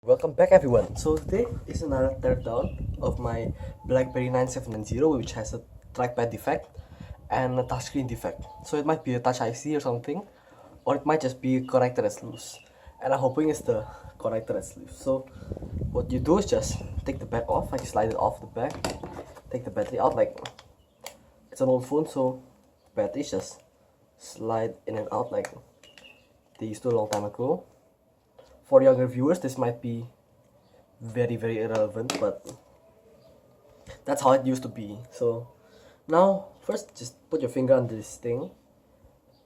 Welcome back everyone. So today is another teardown of my Blackberry 9790, which has a trackpad defect and a touchscreen defect. So it might be a touch IC or something, or it might just be a connector that's loose. And I'm hoping it's the connector that's loose. So what you do is just take the back off, like slide it off the back, take the battery out, like it's an old phone, so batteries just slide in and out like they used to a long time ago. For younger viewers, this might be very irrelevant, but that's how it used to be. So now first just put your finger on this thing,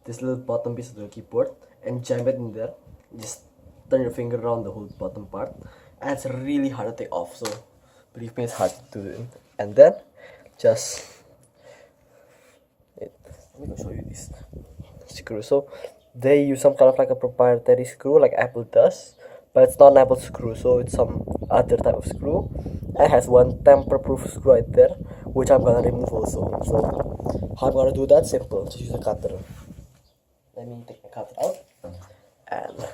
this little bottom piece of the keyboard, and jam it in there. Just turn your finger around the whole bottom part, and it's really hard to take off, so believe me, it's hard to do. And then just let me show you this screw. So they use some kind of like a proprietary screw like Apple does, but it's not an Apple screw, so it's some other type of screw. And it has one tamper-proof screw right there, which I'm gonna remove also. So how I'm gonna do that? Simple, just use a cutter. Let me take my cutter out and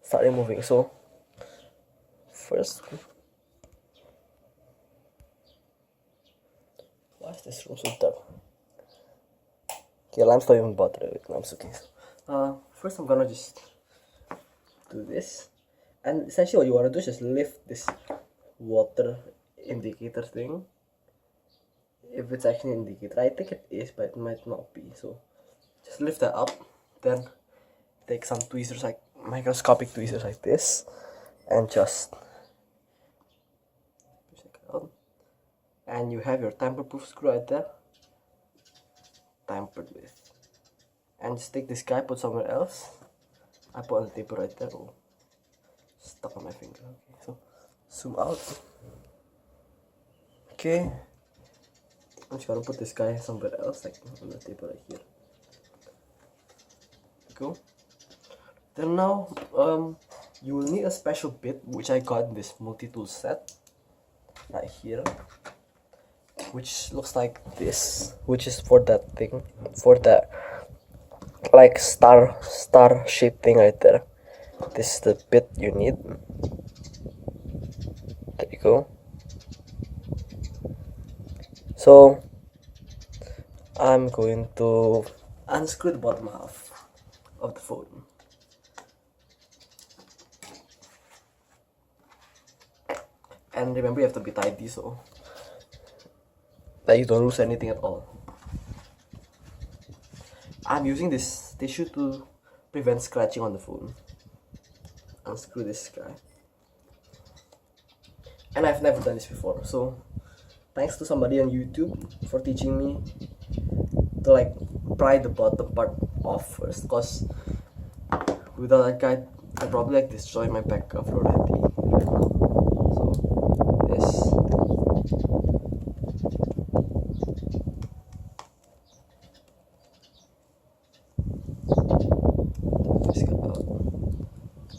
start removing. So first, why is this room so dark? Okay, lamps don't even bother with lamps. Okay, so first I'm gonna just do this, and essentially what you want to do is just lift this water indicator thing. If it's actually an indicator, I think it is, but it might not be. So just lift that up, then take some tweezers, like microscopic tweezers like this, and just check it out. And you have your tamper-proof screw right there, tampered with. And just take this guy, put somewhere else. I put on the table right there. Oh, stuck on my finger. Okay, so zoom out. Okay, I'm just gonna put this guy somewhere else, like on the table right here. Go. Then now, you will need a special bit which I got in this multi-tool set right here, which looks like this, which is for that thing, for that like star shaped thing right there. This is the bit you need. There you go. So I'm going to unscrew the bottom half of the phone. And remember, you have to be tidy so that you don't lose anything at all. I'm using this tissue to prevent scratching on the phone. Unscrew this guy. And I've never done this before, so thanks to somebody on YouTube for teaching me to like pry the bottom part off first, cause without that guy I'd probably like destroy my back cover already right now. So this.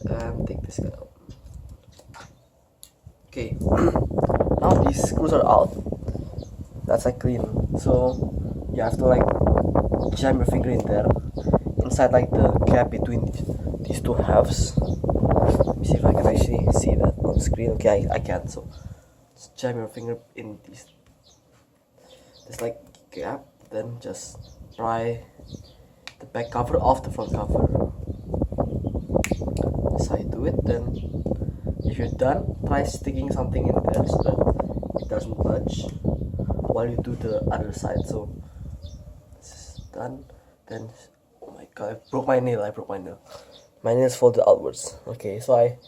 And take this guy out. Okay, now these screws are out. That's like clean. So you have to like jam your finger in there, inside like the gap between these two halves. Let me see if I can actually see that on the screen. Okay, I can. So just jam your finger in this like gap, then just pry the back cover off the front cover. That's how you do it. Then if you're done, try sticking something in there so that it doesn't budge while you do the other side. So this is done. Then, oh my god, I broke my nail. My nail's folded outwards. Okay, so I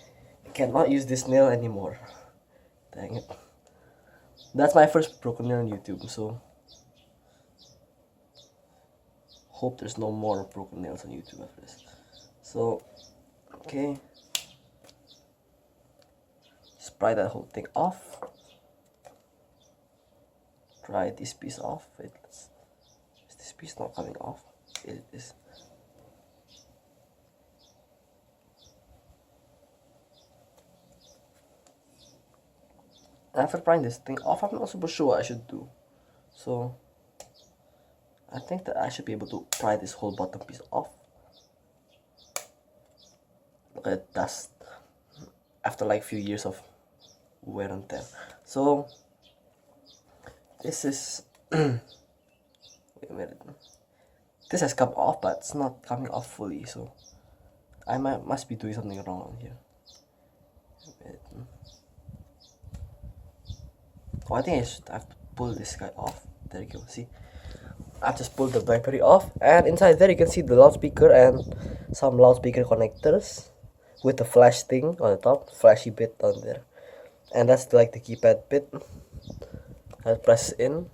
cannot use this nail anymore. Dang it. That's my first broken nail on YouTube, so hope there's no more broken nails on YouTube after this. So, okay. Just pry that whole thing off. Pry this piece off. Wait, is this piece not coming off? It is. After prying this thing off, I'm not super sure what I should do. So I think that I should be able to pry this whole bottom piece off. Look at dust. after like few years of wear and tear. So this is wait a minute. This has come off, but it's not coming off fully, so I must be doing something wrong on here. Oh, I think I have to pull this guy off. There you go. See, I've just pulled the Blackberry off, and inside there you can see the loudspeaker and some loudspeaker connectors with the flash thing on the top, flashy bit on there, and that's like the keypad bit. I press in.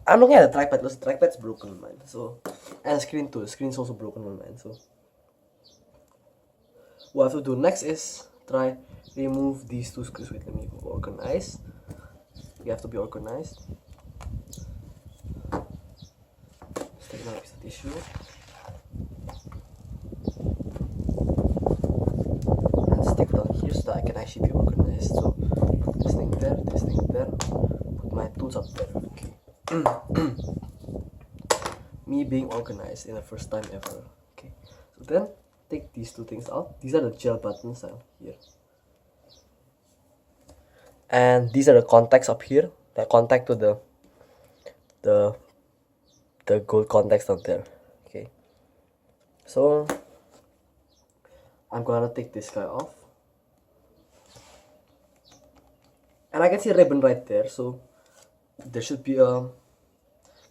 I'm looking at the trackpad because the trackpad's broken on mine. So, and the screen too. The screen's also broken on mine. So, what I have to do next is try remove these two screws. Wait, let me organize. You have to be organized. Let's take another piece of tissue and stick it on here so that I can actually be organized. So, put this thing there, put my tools up there. Okay. Me being organized in the first time ever. Okay, so then take these two things out. These are the gel buttons here, and these are the contacts up here that contact to the gold contacts up there. Okay, so I'm gonna take this guy off, and I can see a ribbon right there. So there should be a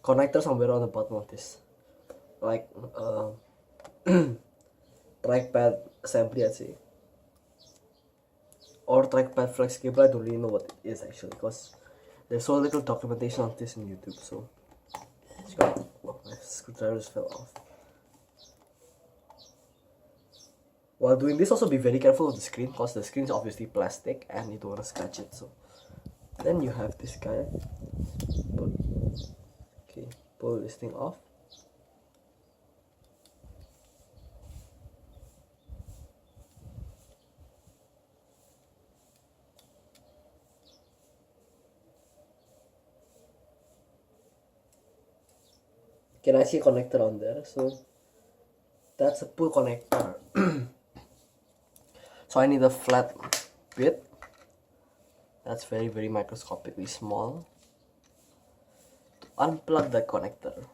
connector somewhere on the bottom of this, like trackpad assembly, I'd say, or trackpad flex cable. I don't really know what it is actually because there's so little documentation on this in YouTube. So well, my screwdriver just fell off. While doing this, also be very careful with the screen because the screen is obviously plastic and you don't want to scratch it. So then you have this guy. Okay, pull this thing off. Can I see a connector on there? So that's a pull connector. So I need a flat bit that's very microscopically small to unplug the connector.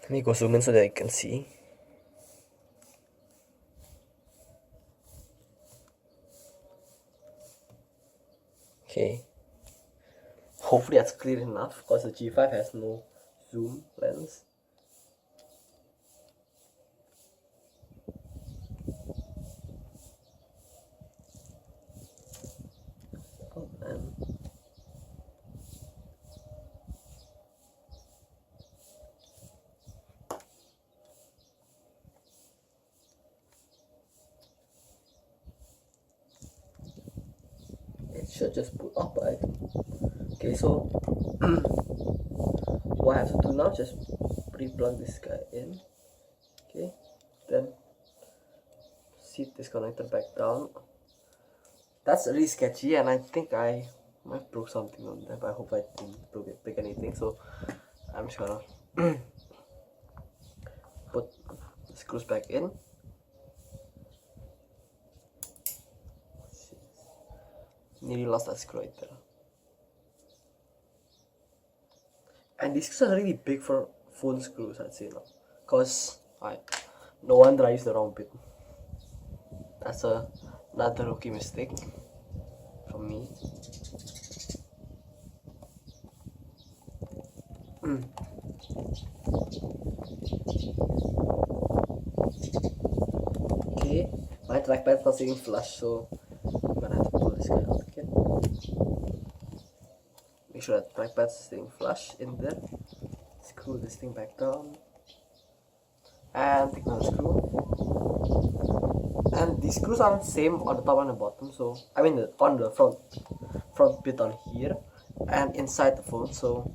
Let me go zoom in so that you can see. Okay. Hopefully that's clear enough because the G5 has no zoom lens. Oh man. It should just put up, right? Okay, so what I have to do now, just pre-plug this guy in. Okay, then seat this connector back down. That's really sketchy, and I think I might broke something on there, but I hope I didn't break anything. So I'm just gonna put the screws back in. Nearly lost that screw right there. And these screws are really big for phone screws, I'd say now. Cause no wonder I used the wrong bit. That's another rookie mistake from me. Okay, my trackpad's not sitting flush, so I'm gonna have to pull this guy out again. Make sure that trackpad's sitting flush in there. Screw this thing back down. And take another screw. And these screws are the same on the top and the bottom, so I mean on the front bit on here and inside the phone, so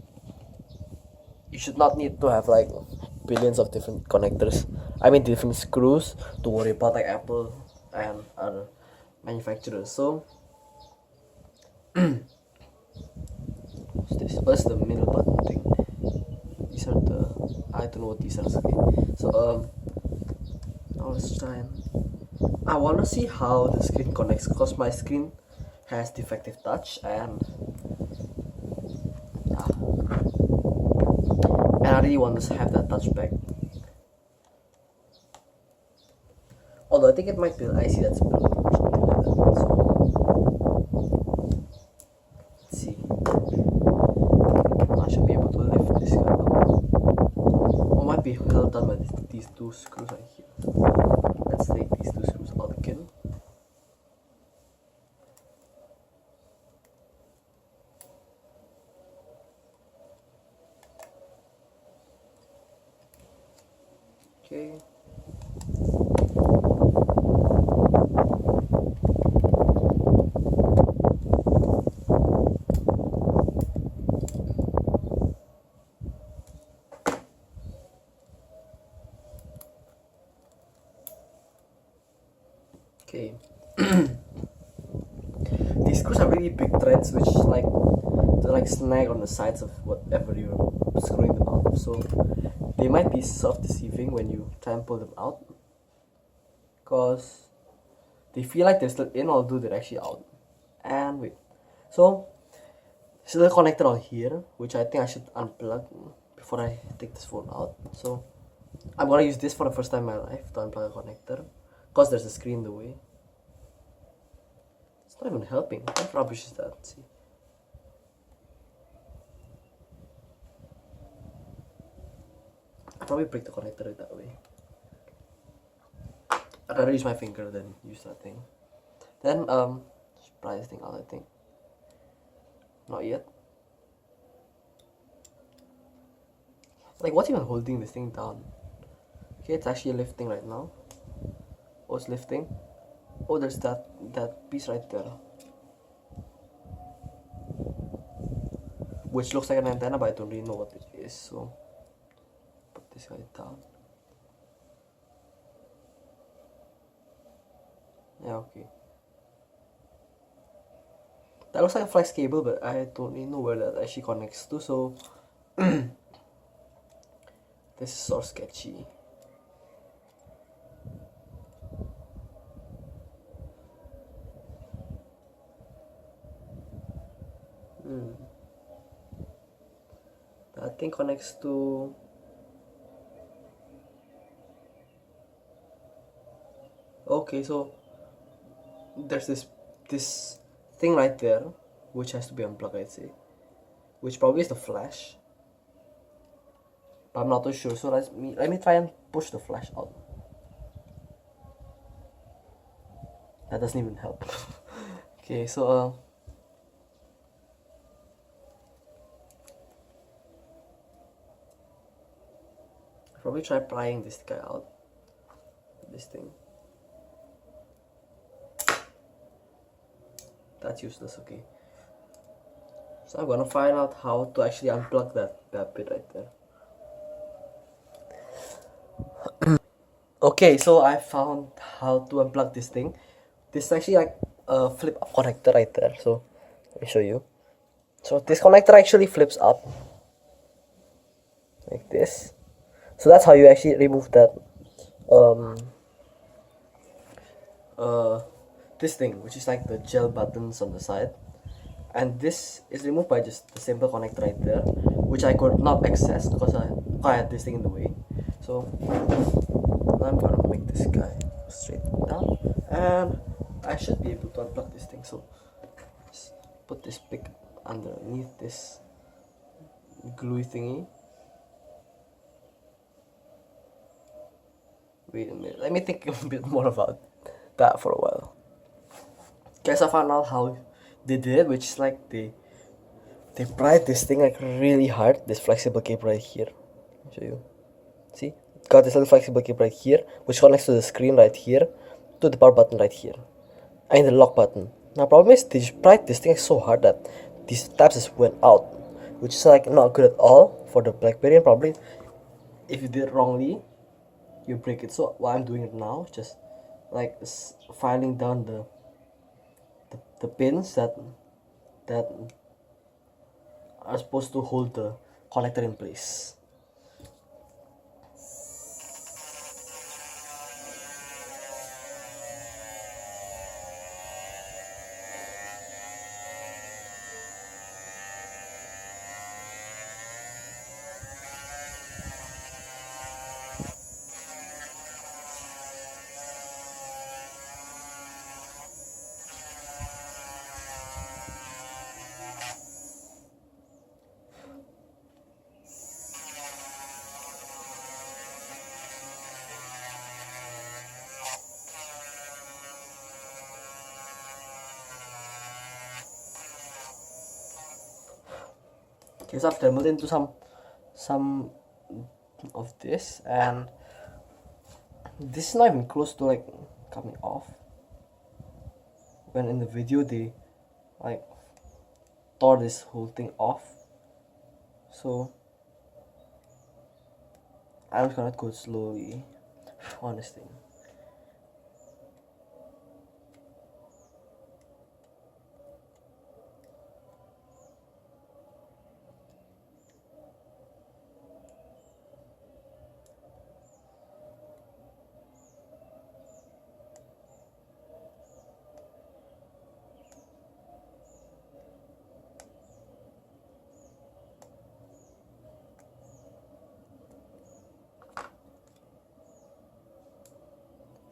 you should not need to have like billions of different connectors. I mean different screws to worry about, like Apple and other manufacturers. So what's this? What's the middle button thing? These are the, I don't know what these are. Okay. So now let's try and, I want to see how the screen connects, because my screen has defective touch, and I really want to have that touch back. Although I think it might be an IC that's built or something like that. So let's see. I should be able to lift this guy up. Or might be held down by these two screws right here. Let's take these two screws out again. Okay. Okay. These screws are really big threads, which they like snag on the sides of whatever you're screwing them out of. So they might be self-deceiving when you try and pull them out, because they feel like they're still in, although they're actually out. And wait, so still a connector on here, which I think I should unplug before I take this phone out. So I'm gonna use this for the first time in my life to unplug a connector, because there's a screen in the way. It's not even helping. What rubbish is that? Let's see. I'll probably break the connector that way. I'd rather use my finger than use that thing. Then just pry this thing out, I think. Not yet. Like, what's even holding this thing down? Okay, it's actually lifting right now. Oh, it's lifting. Oh, there's that piece right there, which looks like an antenna, but I don't really know what it is. So put this guy down. Yeah, okay. That looks like a flex cable, but I don't really know where that actually connects to. So this is so sketchy. That thing connects to, okay, so there's this thing right there, which has to be unplugged, I'd say, which probably is the flash, but I'm not too sure. So let me try and push the flash out. That doesn't even help. Okay, so probably try prying this guy out. This thing. That's useless. Okay. So I'm gonna find out how to actually unplug that bit right there. Okay, so I found how to unplug this thing. This is actually like a flip up connector right there. So let me show you. So this connector actually flips up like this. So that's how you actually remove that this thing, which is like the gel buttons on the side, and this is removed by just the simple connector right there, which I could not access because I had this thing in the way. So I'm gonna make this guy straight down, and I should be able to unplug this thing. So just put this pick underneath this gluey thingy. Wait a minute, let me think a bit more about that for a while. Guess I found out how they did it, which is like they pried this thing like really hard, this flexible cable right here. I'll show you. See? Got this little flexible cable right here, which connects to the screen right here, to the power button right here, and the lock button. Now problem is they pried this thing so hard that these tabs just went out, which is like not good at all for the Blackberry, and probably if you did it wrongly, you break it. So what I'm doing it now, just like filing down the the pins that are supposed to hold the connector in place. Okay, so I've dremelled into some of this, and this is not even close to like coming off, when in the video they like tore this whole thing off. So I'm just gonna go slowly on this thing.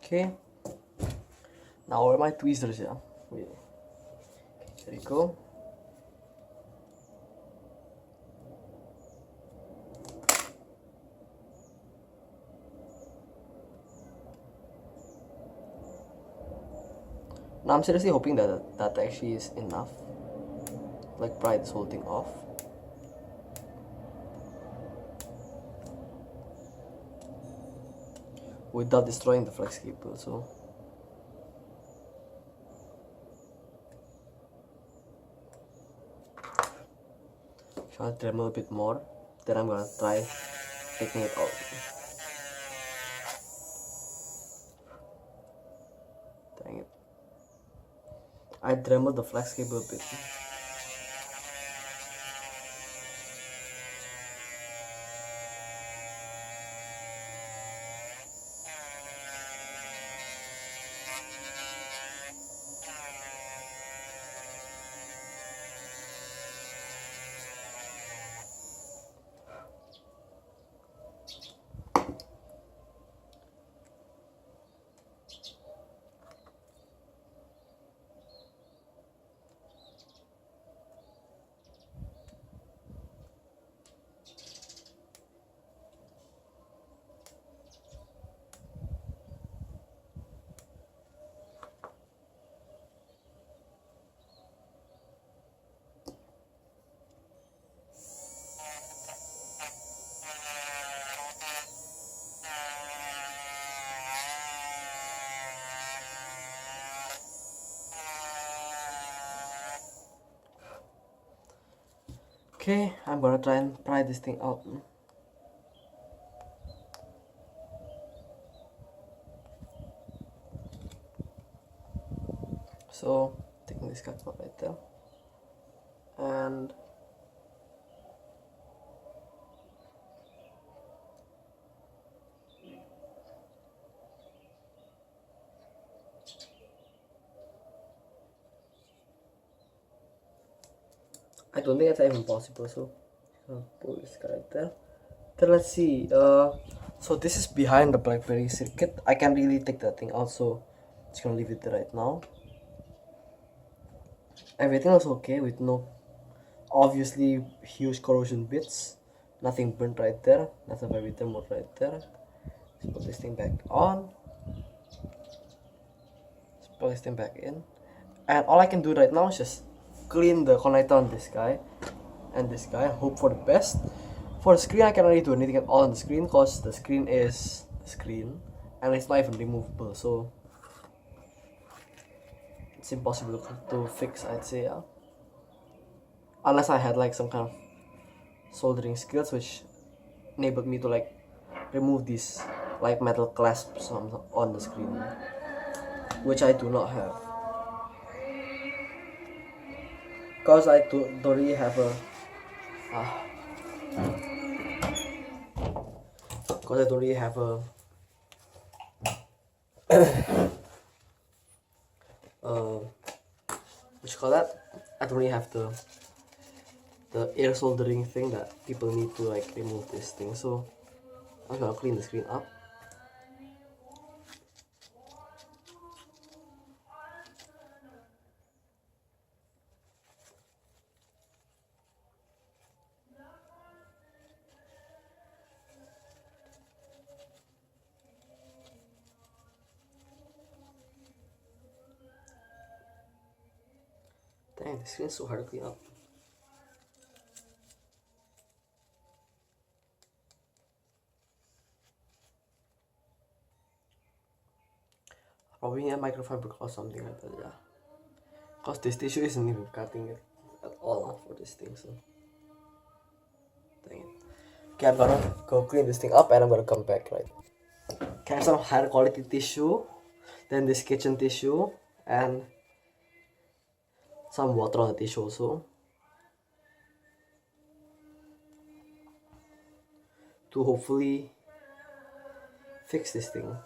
Okay, now where are my tweezers? Yeah, wait, there you go. Now I'm seriously hoping that actually is enough, like pry this whole thing off. Without destroying the flex cable. So I'll dremel a bit more, then I'm gonna try taking it out. Dang it, I dremeled the flex cable a bit. Okay, I'm gonna try and pry this thing out. So, taking this cut out right there, and I don't think it's even possible. So, pull this guy right there. Then let's see. So this is behind the Blackberry circuit. I can't really take that thing out, so just gonna leave it there right now. Everything was okay with no obviously huge corrosion bits. Nothing burnt right there. That's a very remote right there. Let's put this thing back on. Let's plug this thing back in. And all I can do right now is just clean the connector on this guy and this guy. Hope for the best. For the screen, I cannot really do anything at all on the screen because the screen is the screen and it's not even removable. So it's impossible to fix, I'd say. Yeah. Unless I had like some kind of soldering skills which enabled me to like remove these like metal clasps on the screen, which I do not have. Cause I don't really have a cause I don't really have a what you call that? I don't really have the air soldering thing that people need to like remove this thing. So I'm gonna clean the screen up. Dang, the screen's so hard to clean up. Probably need a microfiber or something like that, yeah. Cause this tissue isn't even cutting it at all for this thing, so dang it. Okay, I'm gonna go clean this thing up and I'm gonna come back, right? Okay, some higher quality tissue, then this kitchen tissue, and some water on the tissue also, to hopefully fix this thing.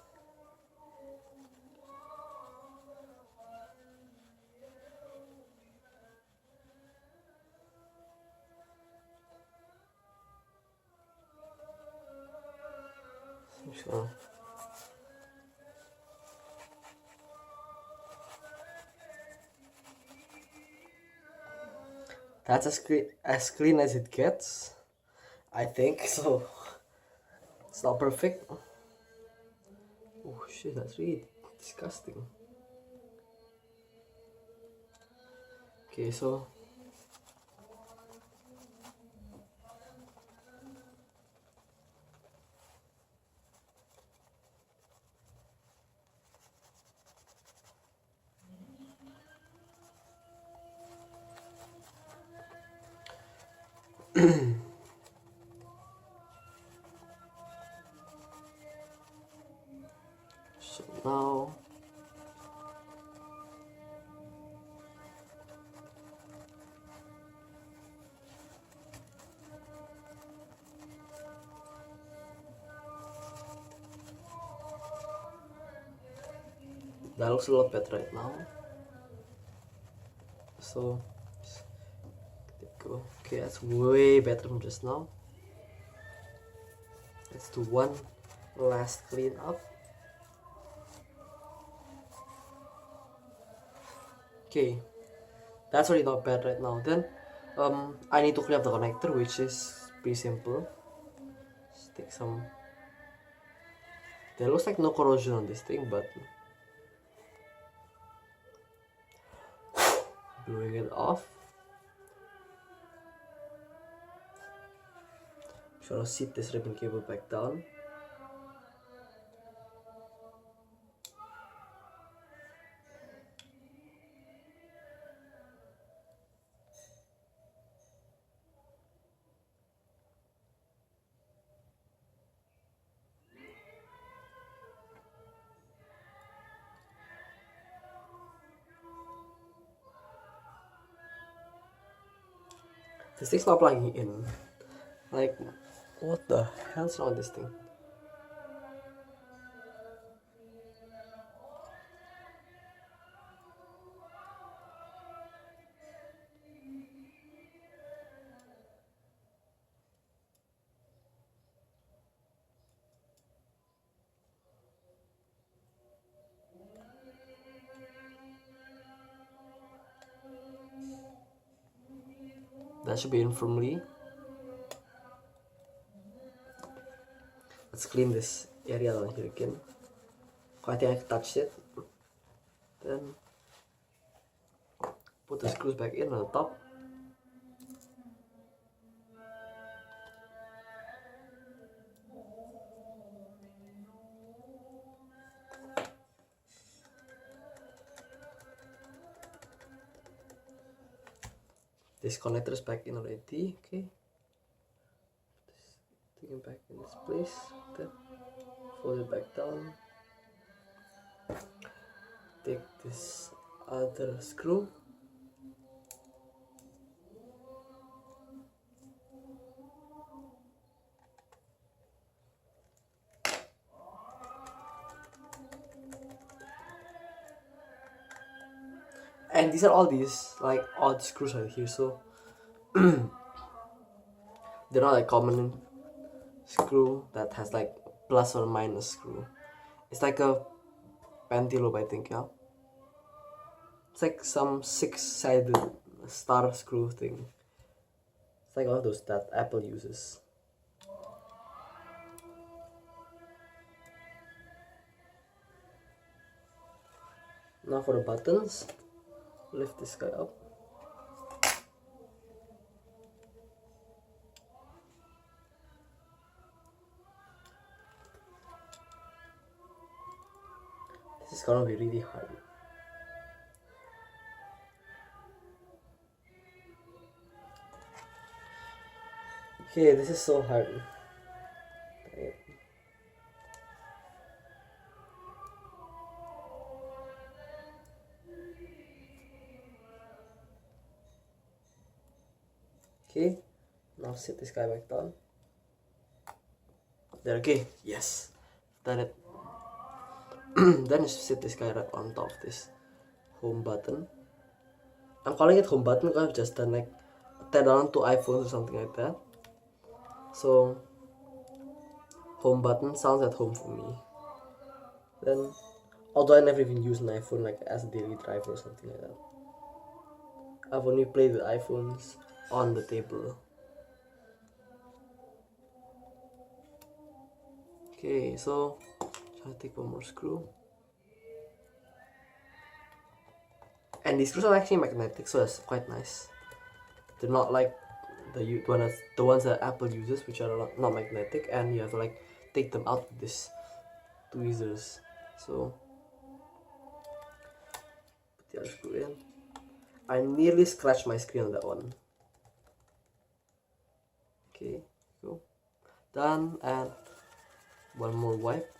So, that's as clean as it gets, I think. So it's not perfect. Oh shit, that's really disgusting. Okay, so so now that looks a lot better right now. So there we go. Okay, that's way better from just now. Let's do one last clean up. Okay, that's already not bad right now. Then I need to clean up the connector, which is pretty simple. Just take some. There looks like no corrosion on this thing, but blowing it off. I'm gonna sit this ribbon cable back down. This thing's not plugging in. Like, what the hell's wrong with this thing? That should be in firmly. Let's clean this area down here again. I think I touched it. Then put the screws back in on the top. This connector is back in already. Okay. Take it back in its place. Then fold it back down. Take this other screw. And these are all these like odd screws right here, so they're not like common screw that has like plus or minus screw. It's like a pantylobe, I think, yeah. It's like some 6-sided star screw thing. It's like one of those that Apple uses. Now for the buttons, lift this guy up. This is gonna be really hard. Okay, this is so hard. Okay, now sit this guy back down. There, okay, yes, done it. Then just sit this guy right on top of this home button. I'm calling it home button because I've just done like tear down to iPhones or something like that. So home button sounds at home for me. Then, although I never even use an iPhone like as a daily driver or something like that. I've only played with iPhones on the table. Okay, so try to take one more screw. And these screws are actually magnetic, so that's quite nice. They're not like the ones that Apple uses, which are not magnetic, and you have to like take them out with this tweezers. So put the other screw in. I nearly scratched my screen on that one. Okay, go. Done, and one more wipe.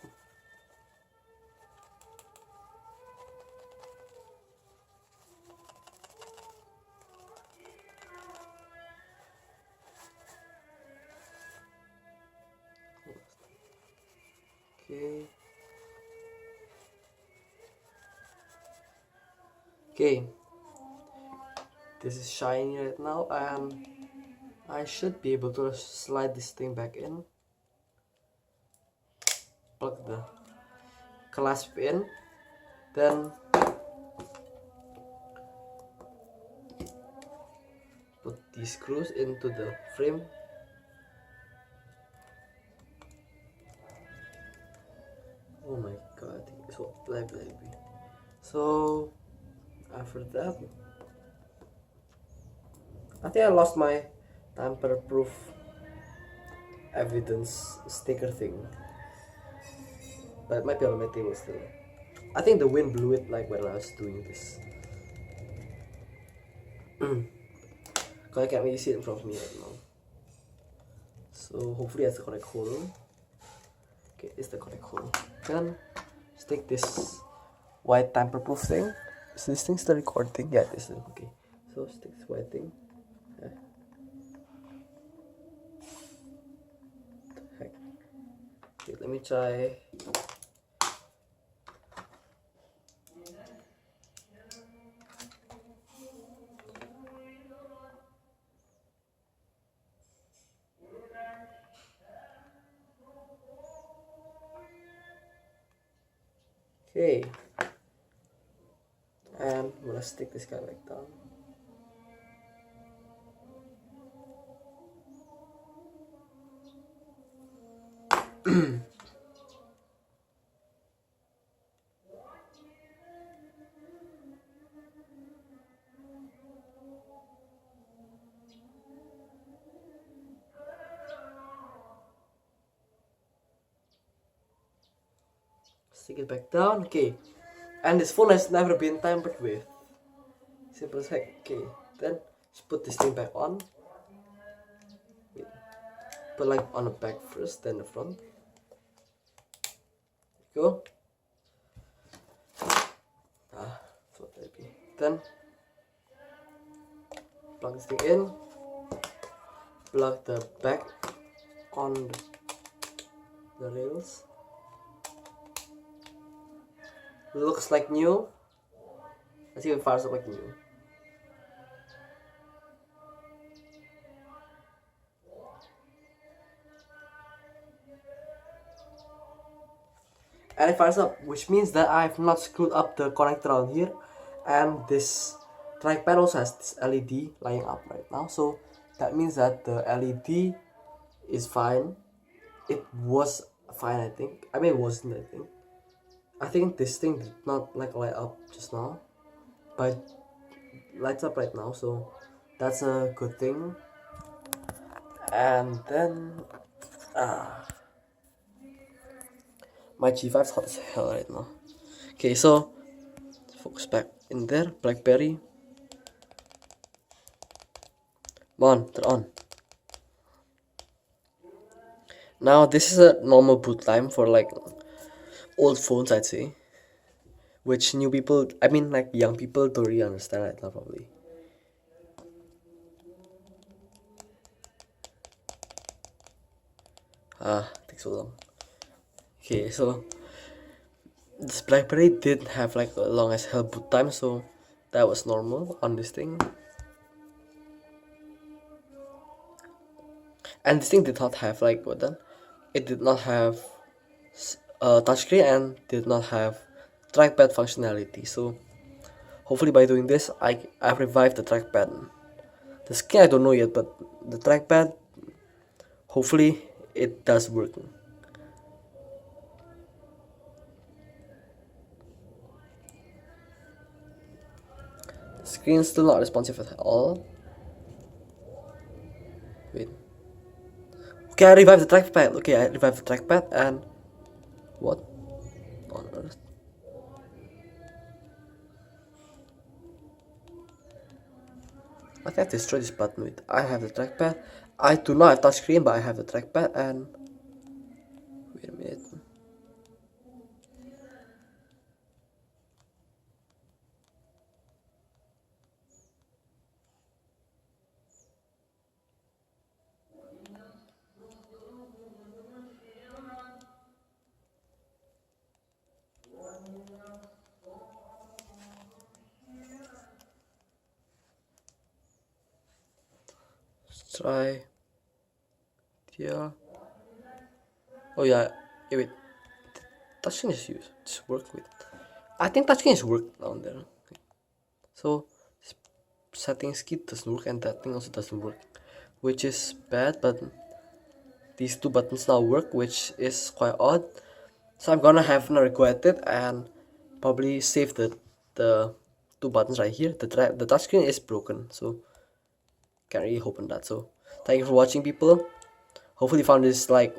Okay. Okay. This is shiny right now, and I should be able to slide this thing back in. Plug the clasp in, then put these screws into the frame. Oh my god, so Blackberry. So after that, I think I lost my tamper-proof evidence sticker thing, but it might be on my table still. I think the wind blew it like when I was doing this. Because I can't really see it in front of me right now. So hopefully that's the correct hole. Okay, it's the correct hole. Then just take this white tamper-proof thing. Is this thing still recording? Yeah, this is okay. So stick this white thing. Heck. Okay, let me try. Okay, and I'm gonna stick this guy back down. Stick it back down. Okay, and this phone has never been tampered with. Simple as heck. Okay, then just put this thing back on. Wait. Put like on the back first, then the front. Go. That's what that be. Then plug this thing in. Plug the back on the rails. Looks like new. Let's see if it fires up like new. And it fires up, which means that I have not screwed up the connector around here, and this trackpad also has this LED lighting up right now, so that means that the LED is fine. It was fine, I think. I mean, it wasn't, I think. I think this thing did not like light up just now, but it lights up right now, so that's a good thing. And then my G5's hot as hell right now. Okay, so focus back in there. Blackberry. Come on, turn on. Now this is a normal boot time for like old phones, I'd say, which new people, I mean like young people don't really understand right now probably. Takes so long. Okay, so this Blackberry did have like a long as hell boot time, so that was normal on this thing. And this thing did not have like what then? It did not have touchscreen and did not have trackpad functionality. So hopefully by doing this, I've revived the trackpad. The screen I don't know yet, but the trackpad, hopefully it does work. The screen's still not responsive at all. Wait. Okay, I revived the trackpad. Okay, I revived the trackpad and what on earth? I think I have to destroy this button. Wait, I have the trackpad. I do not have touchscreen, but I have the trackpad and wait a minute. Let's try. Yeah. Oh yeah. Yeah, wait. Touchscreen is used. Just work with. I think touchscreen is work down there. So settings key doesn't work and that thing also doesn't work, which is bad. But these two buttons now work, which is quite odd. So I'm gonna have to regret it and probably save the two buttons right here. The touchscreen is broken, so can't really hope on that. So thank you for watching, people. Hopefully you found this like